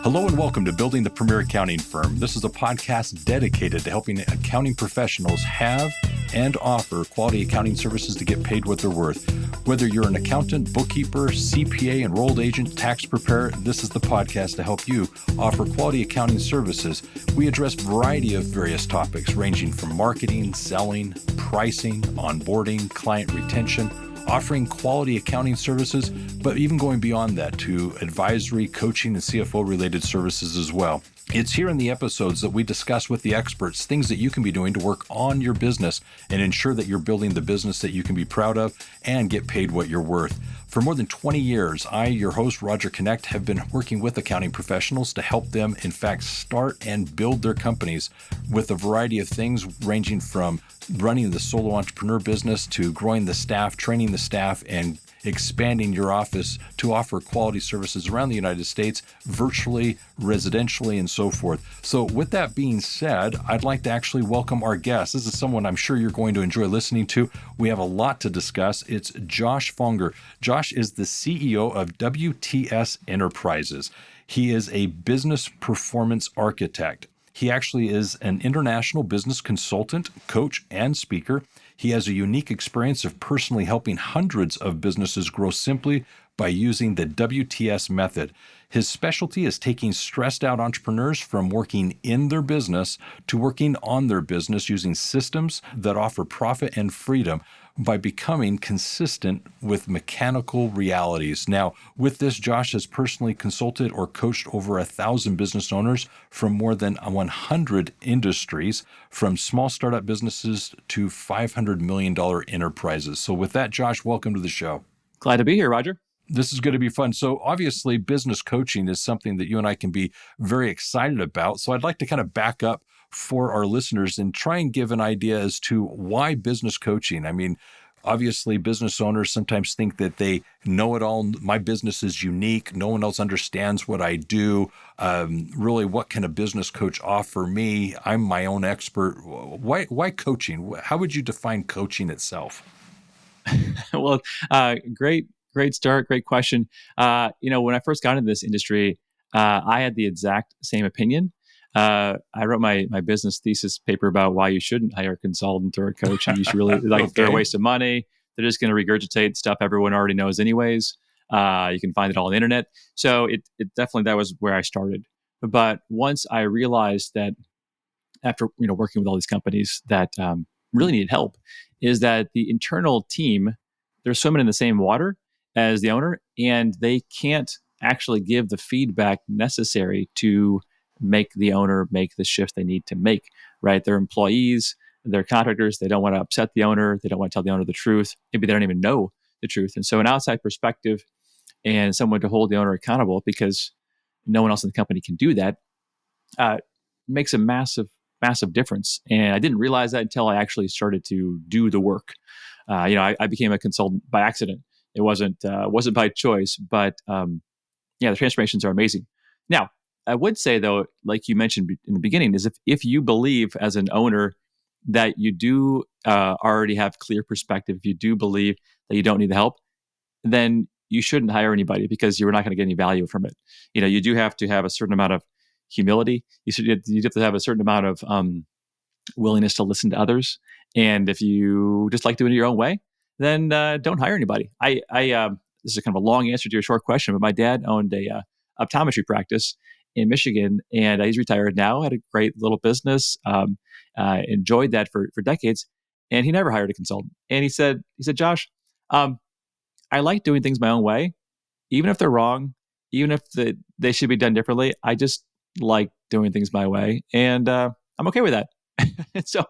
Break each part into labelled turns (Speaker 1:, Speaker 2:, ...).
Speaker 1: Hello and welcome to Building the Premier Accounting Firm. This is a podcast dedicated to helping accounting professionals have and offer quality accounting services to get paid what they're worth. Whether you're an accountant, bookkeeper, CPA, enrolled agent, tax preparer, this is the podcast to help you offer quality accounting services. We address a variety of various topics ranging from marketing, selling, pricing, onboarding, client retention, offering quality accounting services, but even going beyond that to advisory, coaching, and CFO-related services as well. It's here in the episodes that we discuss with the experts things that you can be doing to work on your business and ensure that you're building the business that you can be proud of and get paid what you're worth. For more than 20 years, I, your host, Roger Knecht, have been working with accounting professionals to help them, in fact, start and build their companies with a variety of things ranging from running the solo entrepreneur business to growing the staff, training the staff, and expanding your office to offer quality services around the United States, virtually, residentially, and so forth. So with that being said, I'd like to actually welcome our guest. This is someone I'm sure you're going to enjoy listening to. We have a lot to discuss. It's Josh Fonger. Josh is the CEO of WTS Enterprises. He is a business performance architect. He actually is an international business consultant, coach, and speaker. He has a unique experience of personally helping hundreds of businesses grow simply by using the WTS method. His specialty is taking stressed out entrepreneurs from working in their business to working on their business using systems that offer profit and freedom by becoming consistent with mechanical realities. Now, with this, Josh has personally consulted or coached over 1,000 business owners from more than 100 industries, from small startup businesses to $500 million enterprises. So with that, Josh, welcome to the show.
Speaker 2: Glad to be here, Roger.
Speaker 1: This is going to be fun. So obviously, business coaching is something that you and I can be very excited about. So I'd like to kind of back up for our listeners and try and give an idea as to why business coaching. I mean, obviously, business owners sometimes think that they know it all. My business is unique. No one else understands what I do. Really, what can a business coach offer me? I'm my own expert. Why coaching? How would you define coaching itself?
Speaker 2: Well, great start. Great question. When I first got into this industry, I had the exact same opinion. I wrote my business thesis paper about why you shouldn't hire a consultant or a coach, and you should really they're a waste of money. They're just going to regurgitate stuff everyone already knows anyways. You can find it all on the internet. So it definitely, that was where I started. But once I realized that after working with all these companies that really needed help, is that the internal team, they're swimming in the same water as the owner, and they can't actually give the feedback necessary to make the owner make the shift they need to make, right? They're employees, they're contractors, they don't want to upset the owner, they don't want to tell the owner the truth, maybe they don't even know the truth. And so an outside perspective and someone to hold the owner accountable, because no one else in the company can do that, makes a massive difference. And I didn't realize that until I actually started to do the work. I became a consultant by accident. It wasn't by choice, but the transformations are amazing. Now, I would say though, like you mentioned in the beginning, is if you believe as an owner that you do already have clear perspective, if you do believe that you don't need the help, then you shouldn't hire anybody because you're not going to get any value from it. You do have to have a certain amount of humility. You have to have a certain amount of willingness to listen to others. And if you just like doing it your own way, then don't hire anybody. This is kind of a long answer to your short question, but my dad owned a optometry practice in Michigan, and he's retired now. Had a great little business, enjoyed that for decades, and he never hired a consultant. And he said, Josh, I like doing things my own way, even if they're wrong, even if they should be done differently. I just like doing things my way, and I'm okay with that. So,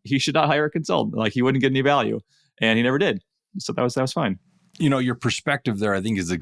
Speaker 2: he should not hire a consultant. Like, he wouldn't get any value, and he never did. So that was fine.
Speaker 1: Your perspective there, I think, is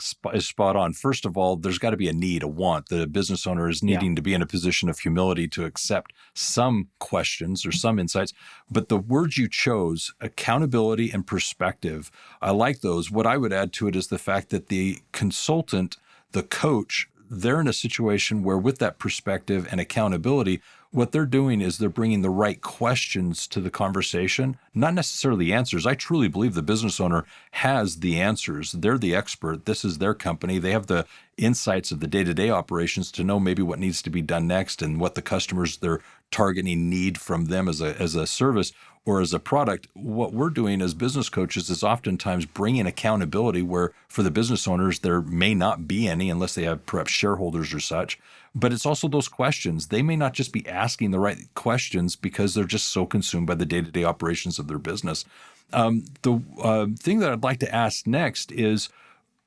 Speaker 1: spot on. First of all, there's got to be a need, a want. The business owner is needing to be in a position of humility to accept some questions or some insights. But the words you chose, accountability and perspective, I like those. What I would add to it is the fact that the consultant, the coach, they're in a situation where with that perspective and accountability, what they're doing is they're bringing the right questions to the conversation, not necessarily the answers. I truly believe the business owner has the answers. They're the expert. This is their company. They have the insights of the day-to-day operations to know maybe what needs to be done next and what the customers they're targeting need from them as a service or as a product. What we're doing as business coaches is oftentimes bringing accountability where for the business owners, there may not be any unless they have perhaps shareholders or such. But it's also those questions. They may not just be asking the right questions because they're just so consumed by the day-to-day operations of their business. The thing that I'd like to ask next is,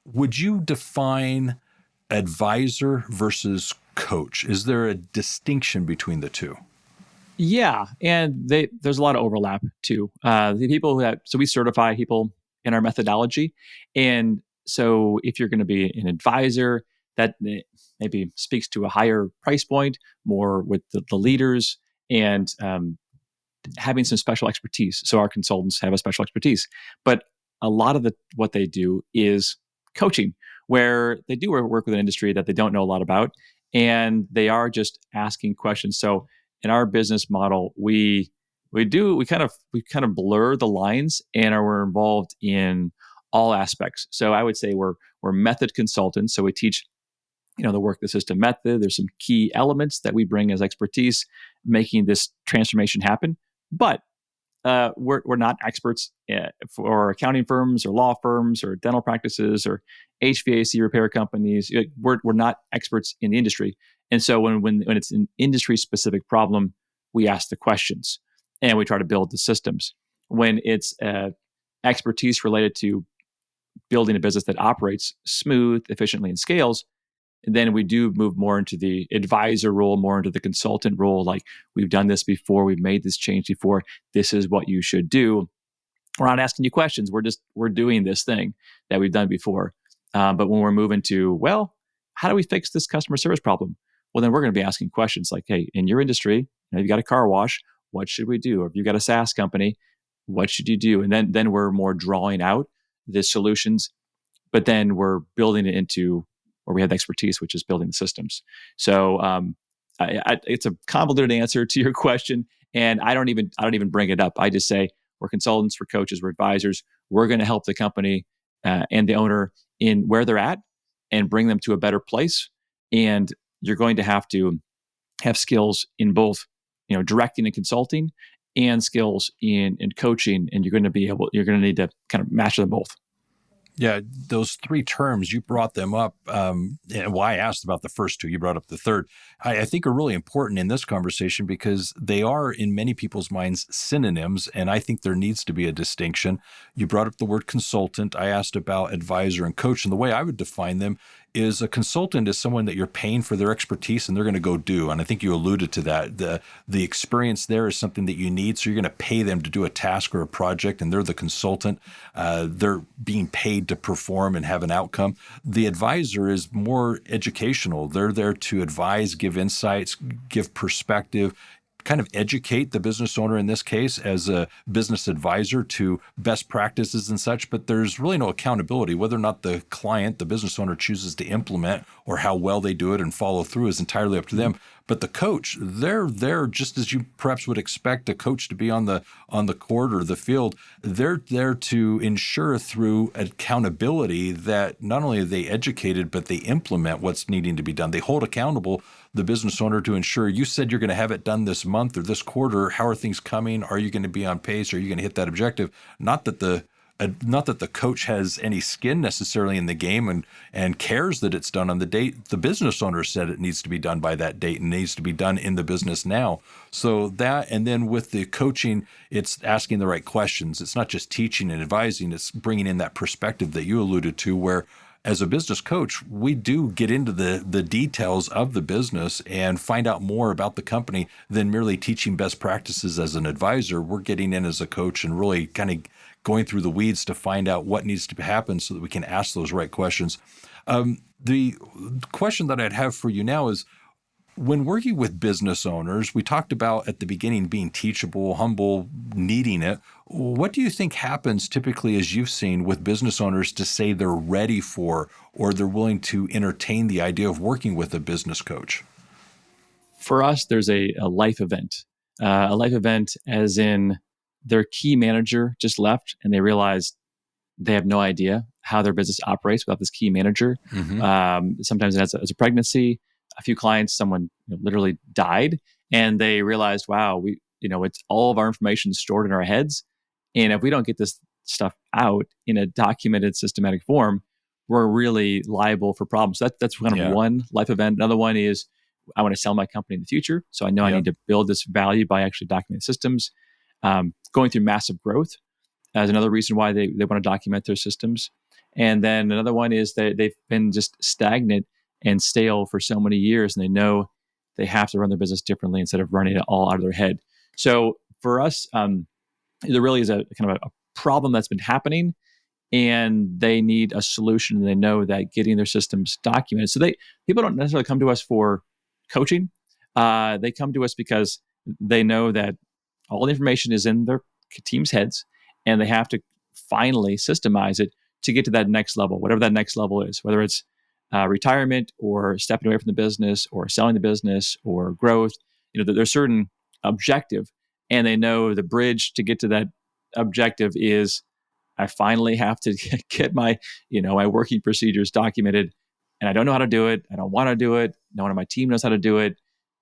Speaker 1: would you define advisor versus coach? Is there a distinction between the two?
Speaker 2: Yeah, and there's a lot of overlap too. The people so we certify people in our methodology, and so if you're going to be an advisor, that maybe speaks to a higher price point, more with the leaders, and having some special expertise. So our consultants have a special expertise, but a lot of what they do is coaching, where they do work with an industry that they don't know a lot about, and they are just asking questions. So in our business model, we kind of blur the lines, and we're involved in all aspects. So I would say we're method consultants. So we teach the work the system method. There's some key elements that we bring as expertise, making this transformation happen. But we're not experts for accounting firms or law firms or dental practices or HVAC repair companies. We're not experts in the industry. And so when it's an industry specific problem, we ask the questions and we try to build the systems. When it's expertise related to building a business that operates smooth, efficiently, and scales, then we do move more into the advisor role, more into the consultant role. Like, we've done this before, we've made this change before, this is what you should do. We're not asking you questions. We're doing this thing that we've done before. But when we're moving to, well, how do we fix this customer service problem? Well, then we're going to be asking questions like, hey, in your industry, you've got a car wash, what should we do? Or if you've got a SaaS company, what should you do? And then we're more drawing out the solutions, but then we're building it into where we have the expertise, which is building the systems. So it's a convoluted answer to your question, and I don't even bring it up. I just say we're consultants, we're coaches, we're advisors. We're going to help the company and the owner in where they're at and bring them to a better place. And you're going to have skills in both, directing and consulting, and skills in coaching, and you're going to need to kind of match them both.
Speaker 1: Yeah, those three terms, you brought them up. And why I asked about the first two, you brought up the third, I think are really important in this conversation because they are, in many people's minds, synonyms, and I think there needs to be a distinction. You brought up the word consultant. I asked about advisor and coach, and the way I would define them is a consultant is someone that you're paying for their expertise and they're going to go do. And I think you alluded to that. The experience there is something that you need. So you're going to pay them to do a task or a project, and they're the consultant. They're being paid to perform and have an outcome. The advisor is more educational. They're there to advise, give insights, give perspective, kind of educate the business owner in this case as a business advisor to best practices and such, but there's really no accountability. Whether or not the client, the business owner, chooses to implement or how well they do it and follow through is entirely up to them. But the coach, they're there just as you perhaps would expect a coach to be on the court or the field. They're there to ensure through accountability that not only are they educated, but they implement what's needing to be done. They hold accountable the business owner to ensure, you said you're going to have it done this month or this quarter. How are things coming? Are you going to be on pace? Are you going to hit that objective? Not that the coach has any skin necessarily in the game and cares that it's done on the date. The business owner said it needs to be done by that date and needs to be done in the business now. So that, and then with the coaching, it's asking the right questions. It's not just teaching and advising. It's bringing in that perspective that you alluded to, where as a business coach, we do get into the details of the business and find out more about the company than merely teaching best practices as an advisor. We're getting in as a coach and really kind of going through the weeds to find out what needs to happen so that we can ask those right questions. The question that I'd have for you now is, when working with business owners, we talked about at the beginning being teachable, humble, needing it. What do you think happens typically, as you've seen, with business owners to say they're ready for or they're willing to entertain the idea of working with a business coach?
Speaker 2: For us, there's a life event. A life event as in their key manager just left and they realized they have no idea how their business operates without this key manager. Sometimes it has a pregnancy. A few clients, someone literally died, and they realized, wow, it's all of our information stored in our heads, and if we don't get this stuff out in a documented, systematic form, we're really liable for problems. That's kind of one life event. Another one is I want to sell my company in the future, so I know I need to build this value by actually documenting systems. Going through massive growth as another reason why they want to document their systems. And then another one is that they've been just stagnant and stale for so many years, and they know they have to run their business differently instead of running it all out of their head. So for us, there really is a kind of a problem that's been happening, and they need a solution. And they know that getting their systems documented. So people don't necessarily come to us for coaching. They come to us because they know that all the information is in their team's heads, and they have to finally systemize it to get to that next level, whatever that next level is, whether it's retirement or stepping away from the business or selling the business or growth. There's certain objective, and they know the bridge to get to that objective is I finally have to get my working procedures documented, and I don't know how to do it. I don't want to do it. No one on my team knows how to do it,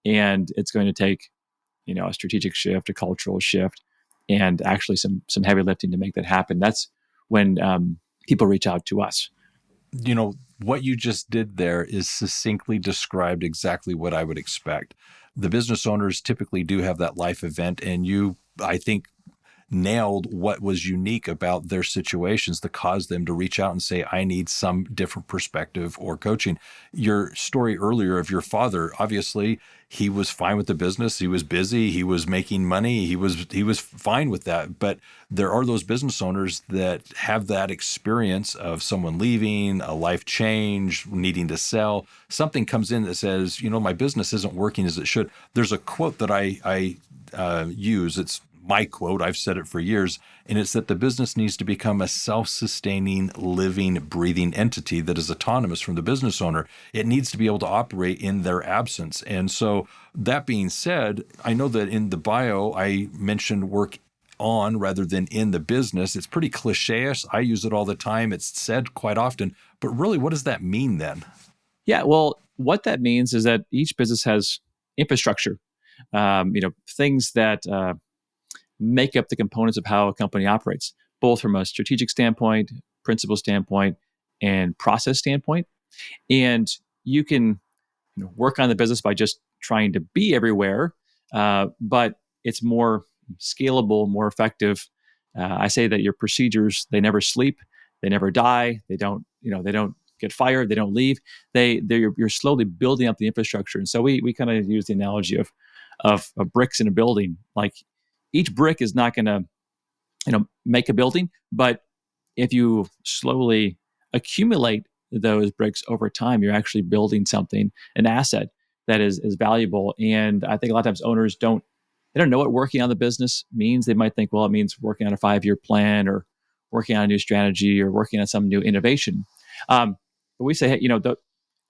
Speaker 2: and it's going to take a strategic shift, a cultural shift, and actually some heavy lifting to make that happen. That's when people reach out to us.
Speaker 1: What you just did there is succinctly described exactly what I would expect. The business owners typically do have that life event, and you, I think, nailed what was unique about their situations that caused them to reach out and say, I need some different perspective or coaching. Your story earlier of your father, obviously, he was fine with the business. He was busy. He was making money. He was fine with that. But there are those business owners that have that experience of someone leaving, a life change, needing to sell. Something comes in that says, my business isn't working as it should. There's a quote that I use. It's my quote, I've said it for years, and it's that the business needs to become a self-sustaining, living, breathing entity that is autonomous from the business owner. It needs to be able to operate in their absence. And so that being said, I know that in the bio, I mentioned work on rather than in the business. It's pretty cliche-ish. I use it all the time. It's said quite often. But really, what does that mean then?
Speaker 2: Yeah, well, what that means is that each business has infrastructure, things that make up the components of how a company operates, both from a strategic standpoint, principle standpoint, and process standpoint. And you can work on the business by just trying to be everywhere, but it's more scalable, more effective. I say that your procedures, they never sleep, they never die, they don't get fired, they don't leave. You're slowly building up the infrastructure. And so we kind of use the analogy of bricks in a building. Like each brick is not going to make a building, but if you slowly accumulate those bricks over time, you're actually building something, an asset that is valuable. And I think a lot of times owners don't know what working on the business means. They might think, well, it means working on a 5-year plan or working on a new strategy or working on some new innovation. But we say, hey,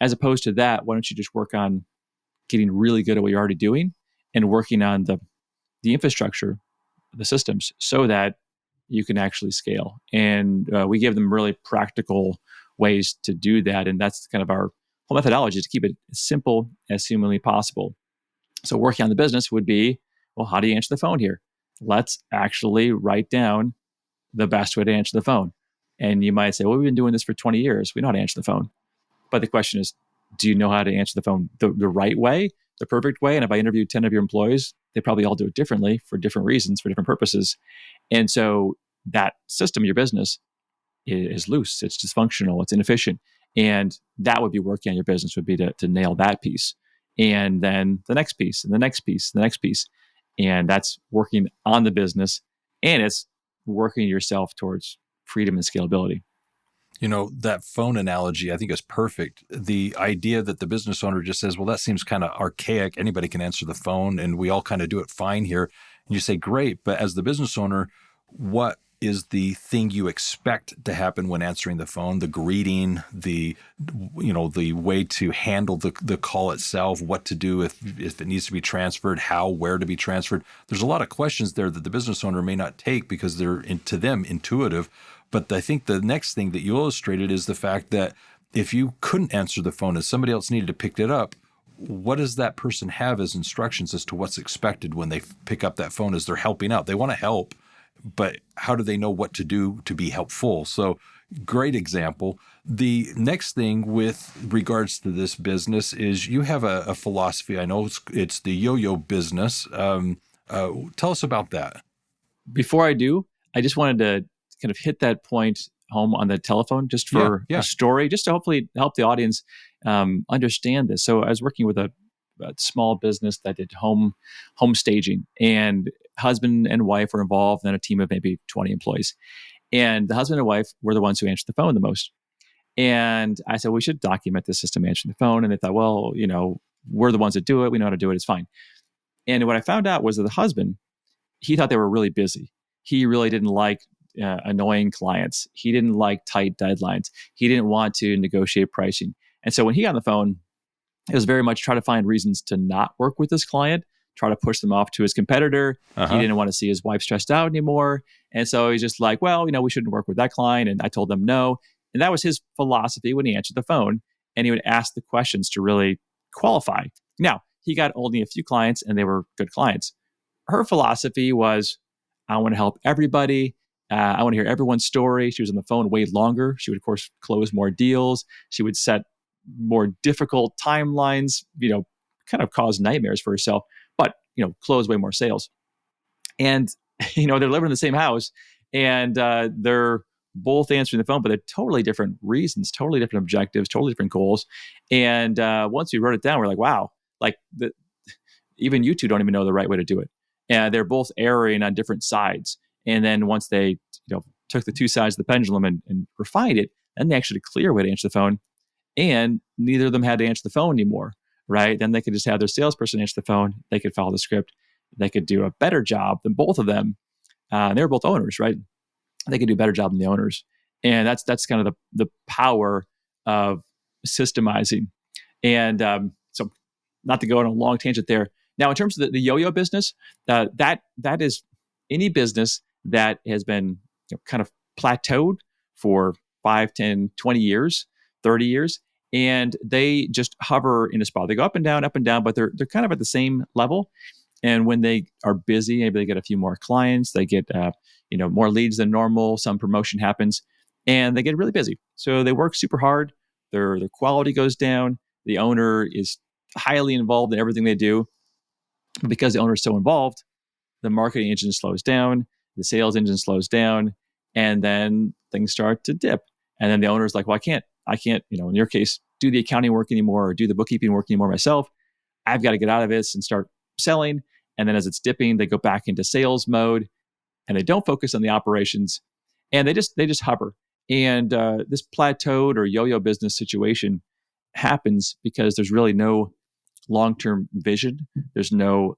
Speaker 2: as opposed to that, why don't you just work on getting really good at what you're already doing and working on the infrastructure, the systems, so that you can actually scale. And we give them really practical ways to do that. And that's kind of our whole methodology, is to keep it as simple as humanly possible. So working on the business would be, well, how do you answer the phone here? Let's actually write down the best way to answer the phone. And you might say, well, we've been doing this for 20 years. We know how to answer the phone. But the question is, do you know how to answer the phone the right way, the perfect way? And if I interviewed 10 of your employees, they probably all do it differently for different reasons, for different purposes. And so that system, your business, is loose, it's dysfunctional, it's inefficient. And that would be working on your business, would be to nail that piece. And then the next piece, and the next piece, and the next piece. And that's working on the business, and it's working yourself towards freedom and scalability.
Speaker 1: That phone analogy, I think, is perfect. The idea that the business owner just says, well, that seems kind of archaic. Anybody can answer the phone and we all kind of do it fine here. And you say, great. But as the business owner, what is the thing you expect to happen when answering the phone, the greeting, the way to handle the call itself, what to do if it needs to be transferred, how, where to be transferred. There's a lot of questions there that the business owner may not take because they're to them intuitive. But I think the next thing that you illustrated is the fact that if you couldn't answer the phone and somebody else needed to pick it up, what does that person have as instructions as to what's expected when they pick up that phone as they're helping out? They want to help, but how do they know what to do to be helpful? So great example. The next thing with regards to this business is you have a philosophy. I know it's the Yoyo Business. Tell us about that.
Speaker 2: Before I do, I just wanted to kind of hit that point home on the telephone just for a story, just to hopefully help the audience understand this. So I was working with a small business that did home staging, and husband and wife were involved, and a team of maybe 20 employees. And the husband and wife were the ones who answered the phone the most. And I said, we should document this system answering the phone. And they thought, well, we're the ones that do it. We know how to do it. It's fine. And what I found out was that the husband, he thought they were really busy. He really didn't like annoying clients. He didn't like tight deadlines. He didn't want to negotiate pricing. And so when he got on the phone, it was very much try to find reasons to not work with this client, try to push them off to his competitor. He didn't want to see his wife stressed out anymore. And so he's just like, well, we shouldn't work with that client. And I told them no. And that was his philosophy when he answered the phone. And he would ask the questions to really qualify. Now, he got only a few clients and they were good clients. Her philosophy was, I want to help everybody. I want to hear everyone's story. She was on the phone way longer. She would, of course, close more deals. She would set more difficult timelines, kind of cause nightmares for herself, but, close way more sales. And, they're living in the same house and they're both answering the phone, but they're totally different reasons, totally different objectives, totally different goals. And once we wrote it down, we're like, wow, even you two don't even know the right way to do it. And they're both erring on different sides. And then once they took the two sides of the pendulum and refined it, then they actually clear way to answer the phone. And neither of them had to answer the phone anymore, right? Then they could just have their salesperson answer the phone. They could follow the script. They could do a better job than both of them. They were both owners, right? They could do a better job than the owners. And that's kind of the power of systemizing. And so not to go on a long tangent there. Now, in terms of the Yoyo business, that is any business that has been kind of plateaued for 5, 10, 20 years, 30 years, and they just hover in a spot. They go up and down, but they're kind of at the same level. And when they are busy, maybe they get a few more clients, they get more leads than normal, some promotion happens, and they get really busy. So they work super hard, their quality goes down, the owner is highly involved in everything they do. But because the owner is so involved, the marketing engine slows down, the sales engine slows down, and then things start to dip. And then the owner is like, well, I can't, in your case, do the accounting work anymore or do the bookkeeping work anymore myself. I've got to get out of this and start selling. And then as it's dipping, they go back into sales mode and they don't focus on the operations and they just hover. And this plateaued or yo-yo business situation happens because there's really no long-term vision. There's no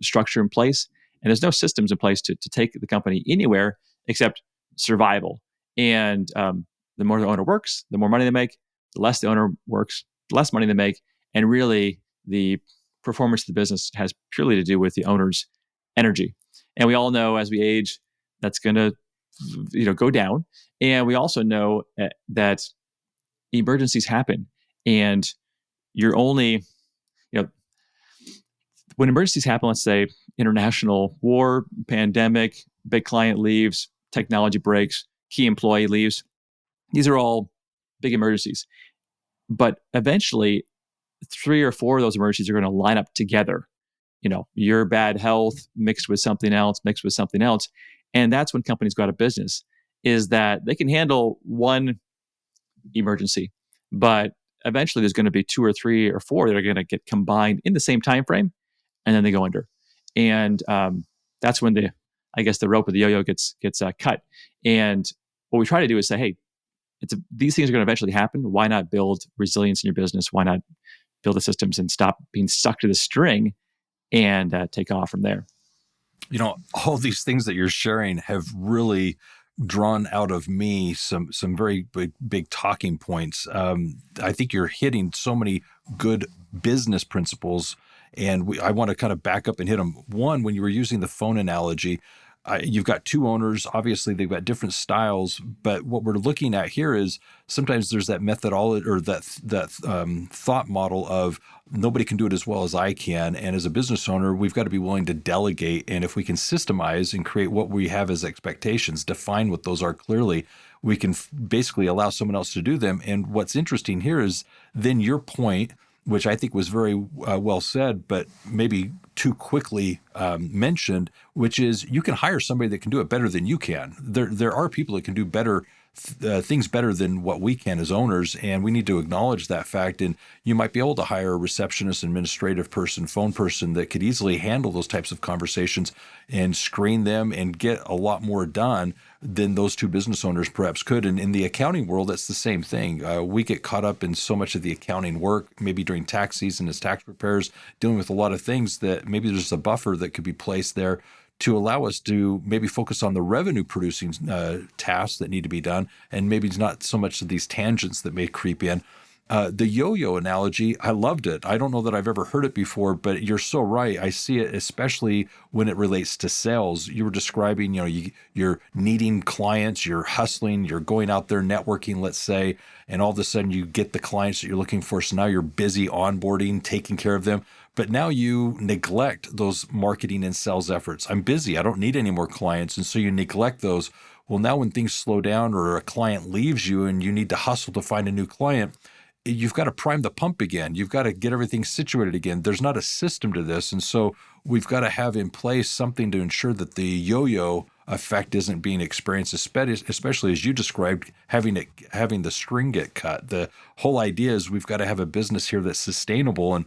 Speaker 2: structure in place, and there's no systems in place to take the company anywhere except survival. And the more the owner works, the more money they make. The less the owner works, the less money they make. And really, the performance of the business has purely to do with the owner's energy. And we all know as we age, that's going to go down. And we also know that emergencies happen, and you're only when emergencies happen, let's say international war, pandemic, big client leaves, technology breaks, key employee leaves. These are all big emergencies. But eventually, 3 or 4 of those emergencies are going to line up together. Your bad health mixed with something else. And that's when companies go out of business, is that they can handle one emergency, but eventually there's going to be 2 or 3 or 4 that are going to get combined in the same time frame, and then they go under. And that's when the rope of the yo-yo gets cut. And what we try to do is say, hey, these things are going to eventually happen. Why not build resilience in your business? Why not build the systems and stop being stuck to the string and take off from there?
Speaker 1: All these things that you're sharing have really drawn out of me some very big talking points. I think you're hitting so many good business principles, and I want to kind of back up and hit them. One, when you were using the phone analogy, you've got two owners. Obviously, they've got different styles, but what we're looking at here is sometimes there's that methodology or that thought model of nobody can do it as well as I can. And as a business owner, we've got to be willing to delegate. And if we can systemize and create what we have as expectations, define what those are clearly, we can basically allow someone else to do them. And what's interesting here is then your point, which I think was very well said, but maybe too quickly mentioned, which is you can hire somebody that can do it better than you can. There are people that can do better things better than what we can as owners, and we need to acknowledge that fact. And you might be able to hire a receptionist, administrative person, phone person that could easily handle those types of conversations and screen them and get a lot more done than those two business owners perhaps could. And in the accounting world, that's the same thing. We get caught up in so much of the accounting work, maybe during tax season as tax preparers, dealing with a lot of things that maybe there's a buffer that could be placed there to allow us to maybe focus on the revenue producing tasks that need to be done, and maybe not so much of these tangents that may creep in. The yo-yo analogy, I loved it. I don't know that I've ever heard it before, but you're so right. I see it especially when it relates to sales. You were describing, you're needing clients, you're hustling, you're going out there networking, let's say, and all of a sudden you get the clients that you're looking for. So now you're busy onboarding, taking care of them. But now you neglect those marketing and sales efforts. I'm busy. I don't need any more clients. And so you neglect those. Well, now when things slow down or a client leaves you and you need to hustle to find a new client, you've got to prime the pump again. You've got to get everything situated again. There's not a system to this. And so we've got to have in place something to ensure that the yo-yo effect isn't being experienced, especially as you described, having the string get cut. The whole idea is we've got to have a business here that's sustainable. And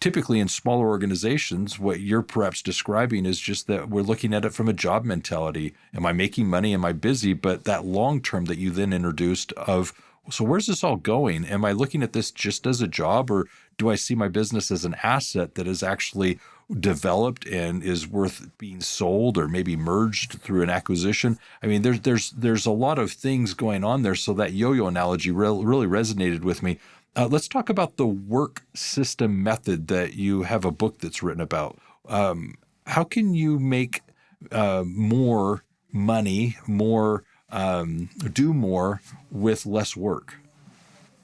Speaker 1: typically in smaller organizations, what you're perhaps describing is just that we're looking at it from a job mentality. Am I making money? Am I busy? But that long term that you then introduced of, so where's this all going? Am I looking at this just as a job, or do I see my business as an asset that is actually developed and is worth being sold or maybe merged through an acquisition? I mean, there's a lot of things going on there. So that yo-yo analogy really resonated with me. Let's talk about the work system method that you have a book that's written about. How can you make more money, do more with less work?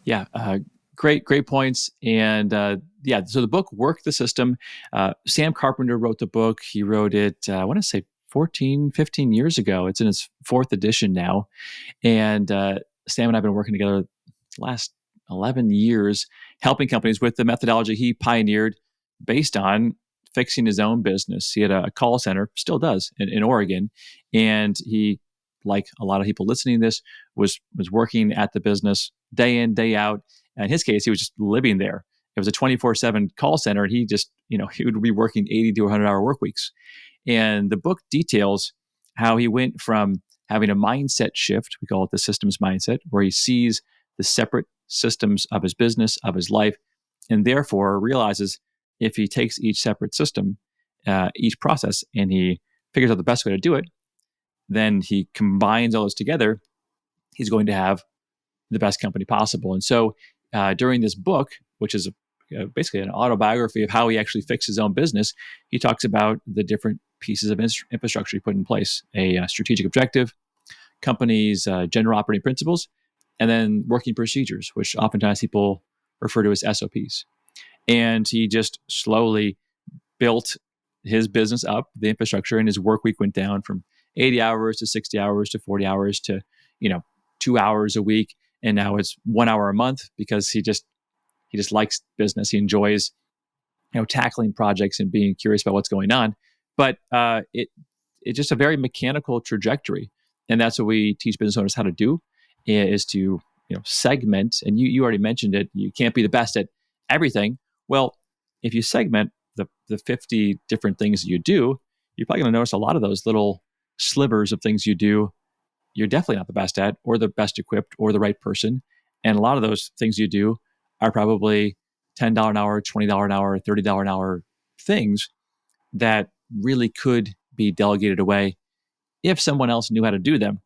Speaker 2: Yeah, great points. And so the book, Work the System, Sam Carpenter wrote the book. He wrote it, I want to say 14, 15 years ago. It's in its fourth edition now. And Sam and I have been working together the last 11 years, helping companies with the methodology he pioneered based on fixing his own business. He had a call center, still does, in Oregon. And he, like a lot of people listening to this, was working at the business day in, day out. In his case, he was just living there. It was a 24/7 call center, and he just, he would be working 80 to 100-hour work weeks. And the book details how he went from having a mindset shift, we call it the systems mindset, where he sees the separate systems of his business, of his life, and therefore realizes if he takes each separate system, each process, and he figures out the best way to do it, then he combines all those together, he's going to have the best company possible. And so during this book, which is basically an autobiography of how he actually fixed his own business, he talks about the different pieces of infrastructure he put in place: a strategic objective, company's general operating principles, and then working procedures, which oftentimes people refer to as SOPs. And he just slowly built his business up, the infrastructure, and his work week went down from 80 hours to 60 hours to 40 hours to, 2 hours a week. And now it's 1 hour a month because he just likes business. He enjoys, tackling projects and being curious about what's going on. But it's just a very mechanical trajectory. And that's what we teach business owners how to do, is to segment. And you already mentioned it. You can't be the best at everything. Well, if you segment the 50 different things you do, you're probably going to notice a lot of those little slivers of things you do, you're definitely not the best at, or the best equipped, or the right person. And a lot of those things you do are probably $10 an hour, $20 an hour, $30 an hour things that really could be delegated away if someone else knew how to do them.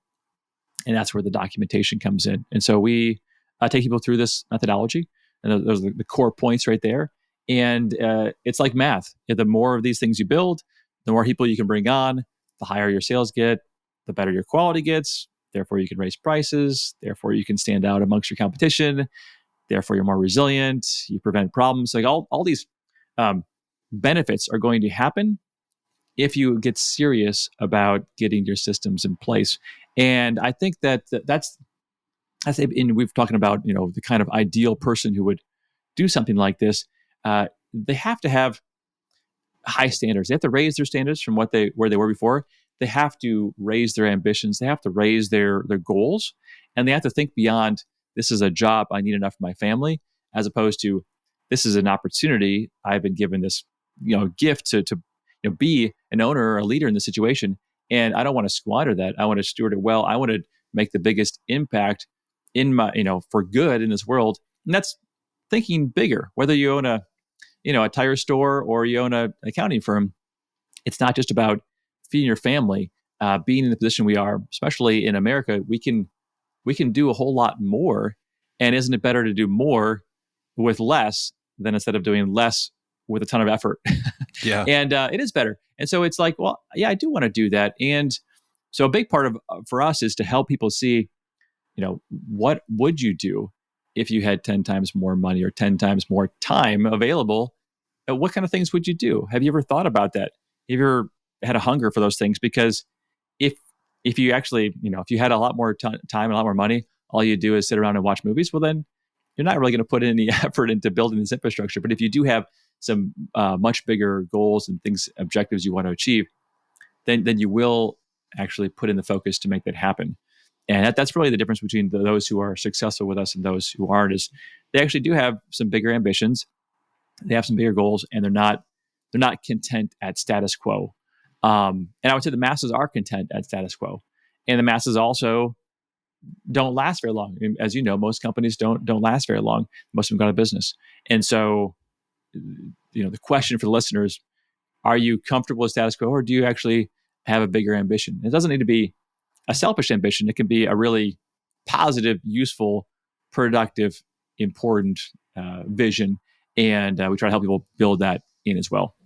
Speaker 2: And that's where the documentation comes in. And so we take people through this methodology, and those are the core points right there. And it's like math. The more of these things you build, the more people you can bring on, the higher your sales get, the better your quality gets. Therefore, you can raise prices. Therefore, you can stand out amongst your competition. Therefore, you're more resilient. You prevent problems. Like all these benefits are going to happen if you get serious about getting your systems in place. And I think that's and we've talking about, the kind of ideal person who would do something like this. They have to have high standards. They have to raise their standards from where they were before. They have to raise their ambitions. They have to raise their goals, and they have to think beyond, this is a job I need enough for my family, as opposed to, this is an opportunity I've been given this gift to be an owner or a leader in this situation, and I don't want to squander that. I want to steward it well. I want to make the biggest impact in my for good in this world, and that's thinking bigger. Whether you own a tire store or you own an accounting firm, it's not just about feeding your family. Being in the position we are, especially in America, we can do a whole lot more. And isn't it better to do more with less than instead of doing less with a ton of effort?
Speaker 1: Yeah.
Speaker 2: And it is better. And so it's like, well, yeah, I do want to do that. And so a big part of for us is to help people see, what would you do if you had 10 times more money or 10 times more time available? What kind of things would you do? Have you ever thought about that? Have you ever had a hunger for those things? Because if you actually, if you had a lot more time and a lot more money, all you do is sit around and watch movies, well, then you're not really going to put any effort into building this infrastructure. But if you do have some much bigger goals and objectives you want to achieve, then you will actually put in the focus to make that happen. And that's really the difference between those who are successful with us and those who aren't, is they actually do have some bigger ambitions. They have some bigger goals, and they're not content at status quo. And I would say the masses are content at status quo, and the masses also don't last very long. As you know, most companies don't last very long. Most of them go out of business. And so, the question for the listeners: are you comfortable with status quo, or do you actually have a bigger ambition? It doesn't need to be a selfish ambition. It can be a really positive, useful, productive, important vision. And we try to help people build that in as well.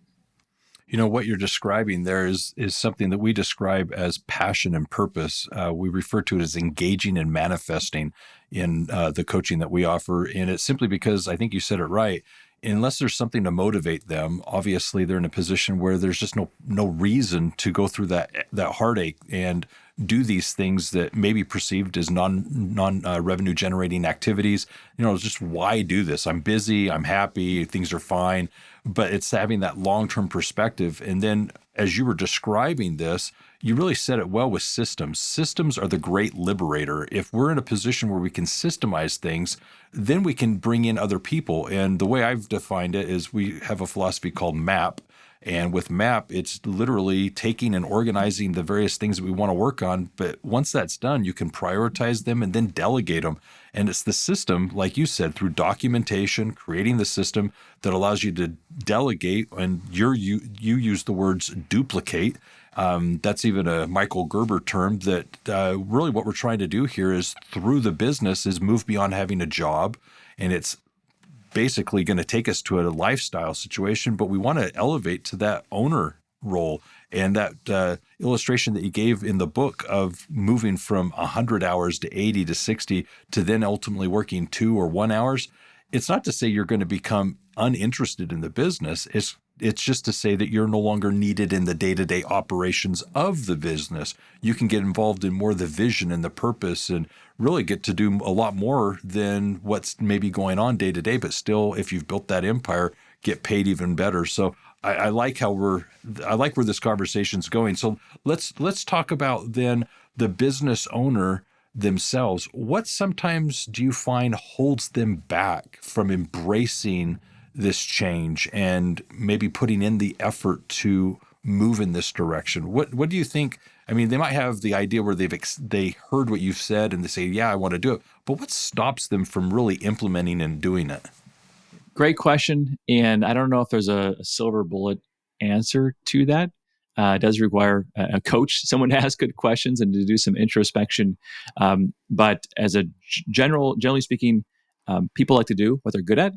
Speaker 1: What you're describing there is something that we describe as passion and purpose. We refer to it as engaging and manifesting in the coaching that we offer. And it's simply because, I think you said it right, unless there's something to motivate them, obviously they're in a position where there's just no reason to go through that heartache and do these things that may be perceived as non revenue generating activities. Just why do this? I'm busy, I'm happy, things are fine. But it's having that long-term perspective. And then as you were describing this, you really said it well with systems. Systems are the great liberator. If we're in a position where we can systemize things, then we can bring in other people. And the way I've defined it is we have a philosophy called MAP. And with MAP, it's literally taking and organizing the various things that we want to work on. But once that's done, you can prioritize them and then delegate them. And it's the system, like you said, through documentation, creating the system that allows you to delegate. And you use the words duplicate. That's even a Michael Gerber term that really what we're trying to do here is through the business is move beyond having a job. And it's basically going to take us to a lifestyle situation, but we want to elevate to that owner role. And that illustration that you gave in the book of moving from 100 hours to 80 to 60 to then ultimately working 2 or 1 hours, it's not to say you're going to become uninterested in the business. It's just to say that you're no longer needed in the day-to-day operations of the business. You can get involved in more the vision and the purpose and really get to do a lot more than what's maybe going on day to day, but still, if you've built that empire, get paid even better. So I like where this conversation's going. So let's talk about then the business owner themselves. What sometimes do you find holds them back from embracing this change and maybe putting in the effort to move in this direction? What do you think? I mean, they might have the idea where they heard what you've said and they say, yeah, I want to do it. But what stops them from really implementing and doing it?
Speaker 2: Great question. And I don't know if there's a silver bullet answer to that. It does require a coach, someone to ask good questions and to do some introspection. But as a generally speaking, people like to do what they're good at,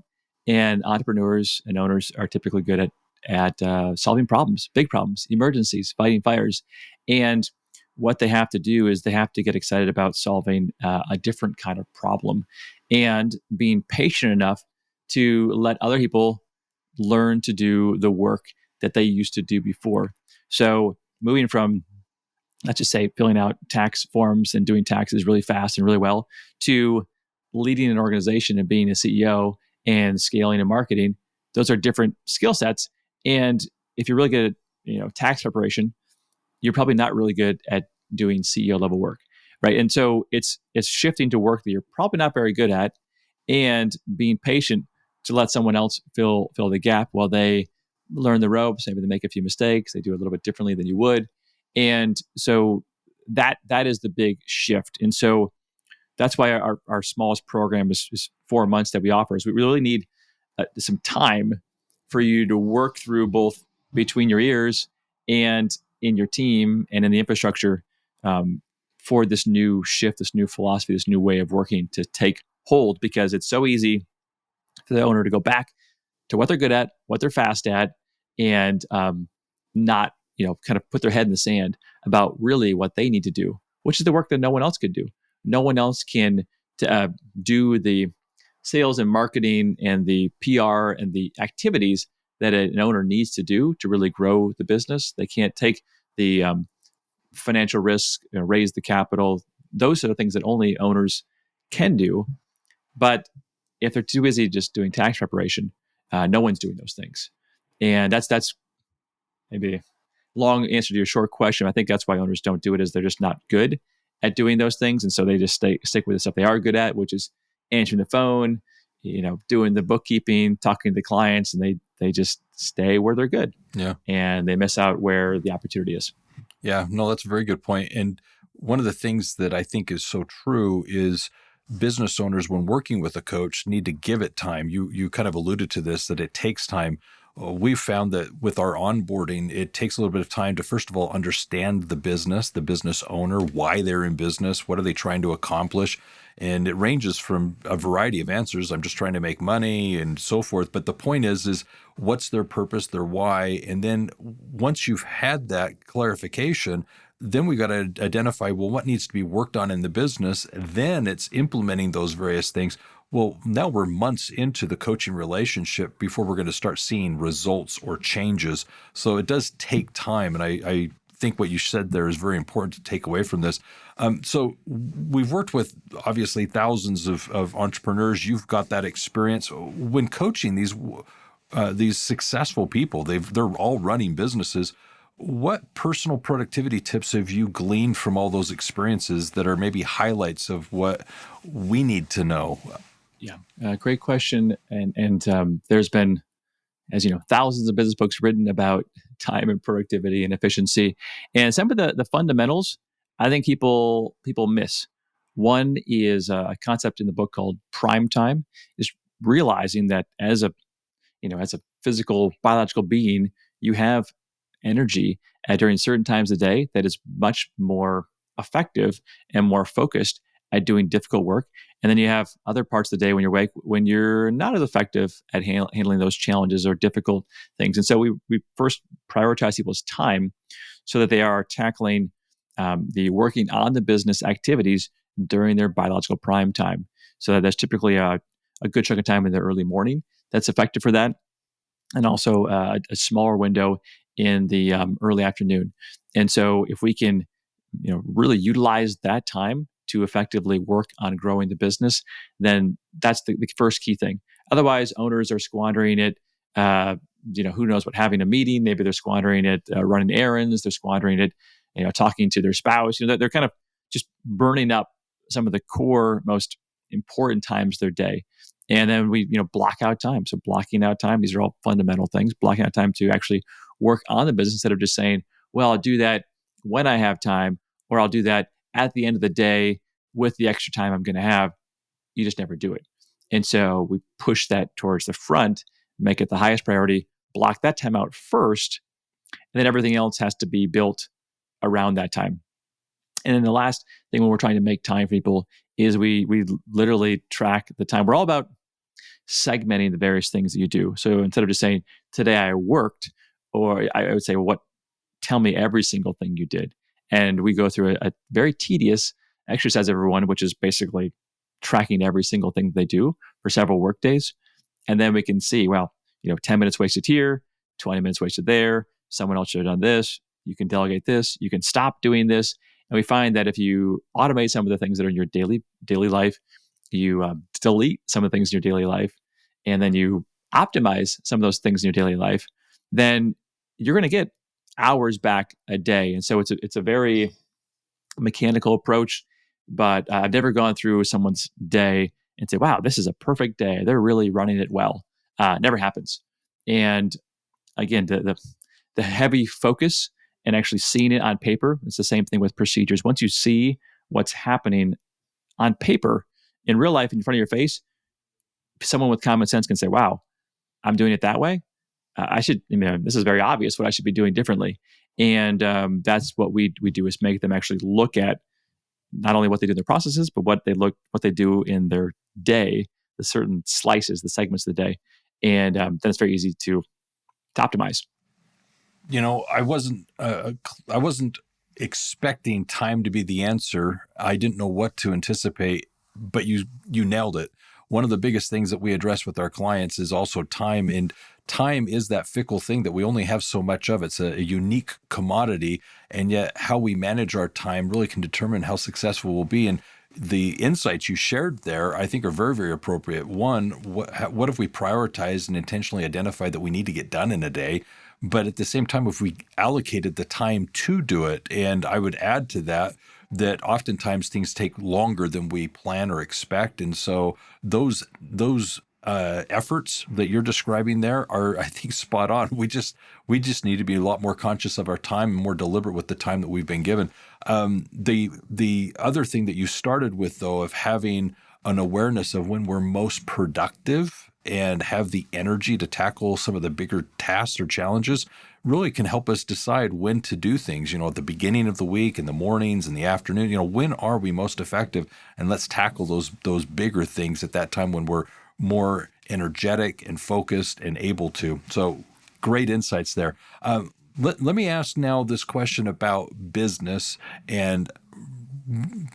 Speaker 2: and entrepreneurs and owners are typically good at solving problems, big problems, emergencies, fighting fires, and what they have to do is they have to get excited about solving a different kind of problem and being patient enough to let other people learn to do the work that they used to do before. So moving from, let's just say, filling out tax forms and doing taxes really fast and really well to leading an organization and being a CEO and scaling and marketing, those are different skill sets. And if you're really good at, tax preparation, you're probably not really good at doing CEO level work, right? And so it's shifting to work that you're probably not very good at, and being patient to let someone else fill the gap while they learn the ropes. Maybe they make a few mistakes, they do it a little bit differently than you would, and so that is the big shift. And so that's why our smallest program is 4 months that we offer. Is we really need some time for you to work through both between your ears and in your team and in the infrastructure, for this new shift, this new philosophy, this new way of working to take hold, because it's so easy for the owner to go back to what they're good at, what they're fast at, and not, kind of put their head in the sand about really what they need to do, which is the work that no one else could do. No one else can do the sales and marketing and the PR and the activities that an owner needs to do to really grow the business. They can't take the financial risk, raise the capital. Those are the things that only owners can do. But if they're too busy just doing tax preparation, no one's doing those things. And that's maybe a long answer to your short question. I think that's why owners don't do it, is they're just not good at doing those things. And so they just stick with the stuff they are good at, which is answering the phone, doing the bookkeeping, talking to the clients, and they just stay where they're good.
Speaker 1: Yeah.
Speaker 2: And they miss out where the opportunity is.
Speaker 1: Yeah, no, that's a very good point. And one of the things that I think is so true is business owners, when working with a coach, need to give it time. You kind of alluded to this, that it takes time. We've found that with our onboarding, it takes a little bit of time to, first of all, understand the business owner, why they're in business, what are they trying to accomplish. And it ranges from a variety of answers. I'm just trying to make money and so forth. But the point is what's their purpose, their why? And then once you've had that clarification, then we got to identify, well, what needs to be worked on in the business. Then it's implementing those various things. Well, now we're months into the coaching relationship before we're going to start seeing results or changes. So it does take time. And I think what you said there is very important to take away from this. So we've worked with obviously thousands of entrepreneurs. You've got that experience. When coaching these successful people, they're all running businesses. What personal productivity tips have you gleaned from all those experiences that are maybe highlights of what we need to know?
Speaker 2: Yeah, great question. And there's been, as you know, thousands of business books written about time and productivity and efficiency. And some of the fundamentals I think people miss. One is a concept in the book called prime time, is realizing that as a physical biological being, you have energy during certain times of the day that is much more effective and more focused at doing difficult work. And then you have other parts of the day when you're awake, when you're not as effective at handling those challenges or difficult things. And so we first prioritize people's time so that they are tackling the working on the business activities during their biological prime time. So that's typically a good chunk of time in the early morning that's effective for that. And also a smaller window in the early afternoon. And so if we can, really utilize that time to effectively work on growing the business, then that's the first key thing. Otherwise, owners are squandering it. Who knows what? Having a meeting, maybe they're squandering it running errands. They're squandering it, talking to their spouse. They're kind of just burning up some of the core, most important times of their day. And then we, block out time. So blocking out time, these are all fundamental things. Blocking out time to actually work on the business instead of just saying, well, I'll do that when I have time, or I'll do that at the end of the day with the extra time I'm going to have. You just never do it. And so we push that towards the front, make it the highest priority, block that time out first, and then everything else has to be built around that time. And then the last thing when we're trying to make time for people is we literally track the time. We're all about segmenting the various things that you do. So instead of just saying, today I worked, or I would say, well, tell me every single thing you did. And we go through a very tedious exercise, everyone, which is basically tracking every single thing they do for several work days. And then we can see, well, 10 minutes wasted here, 20 minutes wasted there. Someone else should have done this. You can delegate this. You can stop doing this. And we find that if you automate some of the things that are in your daily life, you delete some of the things in your daily life, and then you optimize some of those things in your daily life, then you're going to get hours back a day. And so it's a very mechanical approach, but I've never gone through someone's day and say, wow, this is a perfect day. They're really running it well. Never happens. And again, the heavy focus and actually seeing it on paper, it's the same thing with procedures. Once you see what's happening on paper, in real life, in front of your face, someone with common sense can say, wow, I'm doing it that way. This is very obvious what I should be doing differently. And that's what we do, is make them actually look at not only what they do in their processes, but what they do in their day, the certain slices, the segments of the day. And then it's very easy to optimize.
Speaker 1: I wasn't expecting time to be the answer. I didn't know what to anticipate, but you nailed it. One of the biggest things that we address with our clients is also time, and time is that fickle thing that we only have so much of. It's a unique commodity, and yet how we manage our time really can determine how successful we'll be. And the insights you shared there, I think, are very, very appropriate. One, what if we prioritize and intentionally identify that we need to get done in a day? But at the same time, if we allocated the time to do it, and I would add to that oftentimes things take longer than we plan or expect. And so those efforts that you're describing there are, I think, spot on. We just need to be a lot more conscious of our time and more deliberate with the time that we've been given. The other thing that you started with, though, of having an awareness of when we're most productive and have the energy to tackle some of the bigger tasks or challenges, really can help us decide when to do things, at the beginning of the week, in the mornings, in the afternoon, when are we most effective? And let's tackle those bigger things at that time when we're more energetic and focused and able to. So great insights there. Let me ask now this question about business and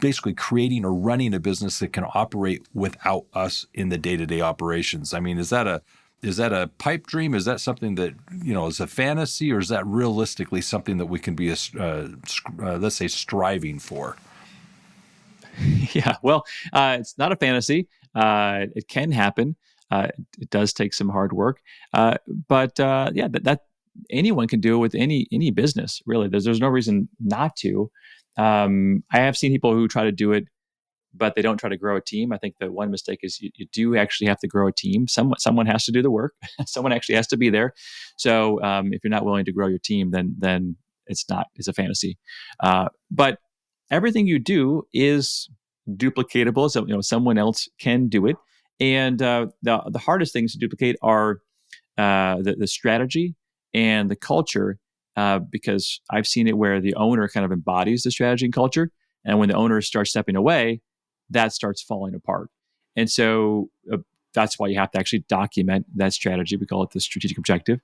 Speaker 1: basically creating or running a business that can operate without us in the day-to-day operations. I mean, is that a pipe dream? Is that something that, is a fantasy, or is that realistically something that we can be, let's say, striving for?
Speaker 2: Yeah, well, it's not a fantasy. It can happen. It does take some hard work, but that anyone can do it with any business. Really, there's no reason not to. I have seen people who try to do it, but they don't try to grow a team. I think the one mistake is you do actually have to grow a team. Someone has to do the work. Someone actually has to be there. So if you're not willing to grow your team, then it's a fantasy. But everything you do is duplicatable. So someone else can do it. And the hardest things to duplicate are the strategy and the culture. Because I've seen it where the owner kind of embodies the strategy and culture. And when the owner starts stepping away, that starts falling apart. And so that's why you have to actually document that strategy. We call it the strategic objective.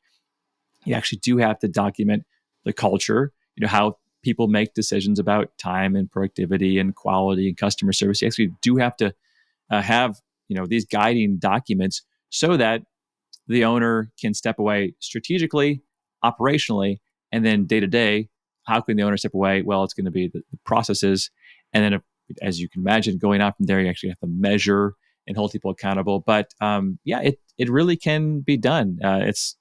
Speaker 2: You actually do have to document the culture, how people make decisions about time and productivity and quality and customer service. You actually do have to have, these guiding documents so that the owner can step away strategically, operationally, and then day to day, how can the owner step away? Well, it's going to be the processes. And then, as you can imagine, going out from there, you actually have to measure and hold people accountable. But it really can be done. It's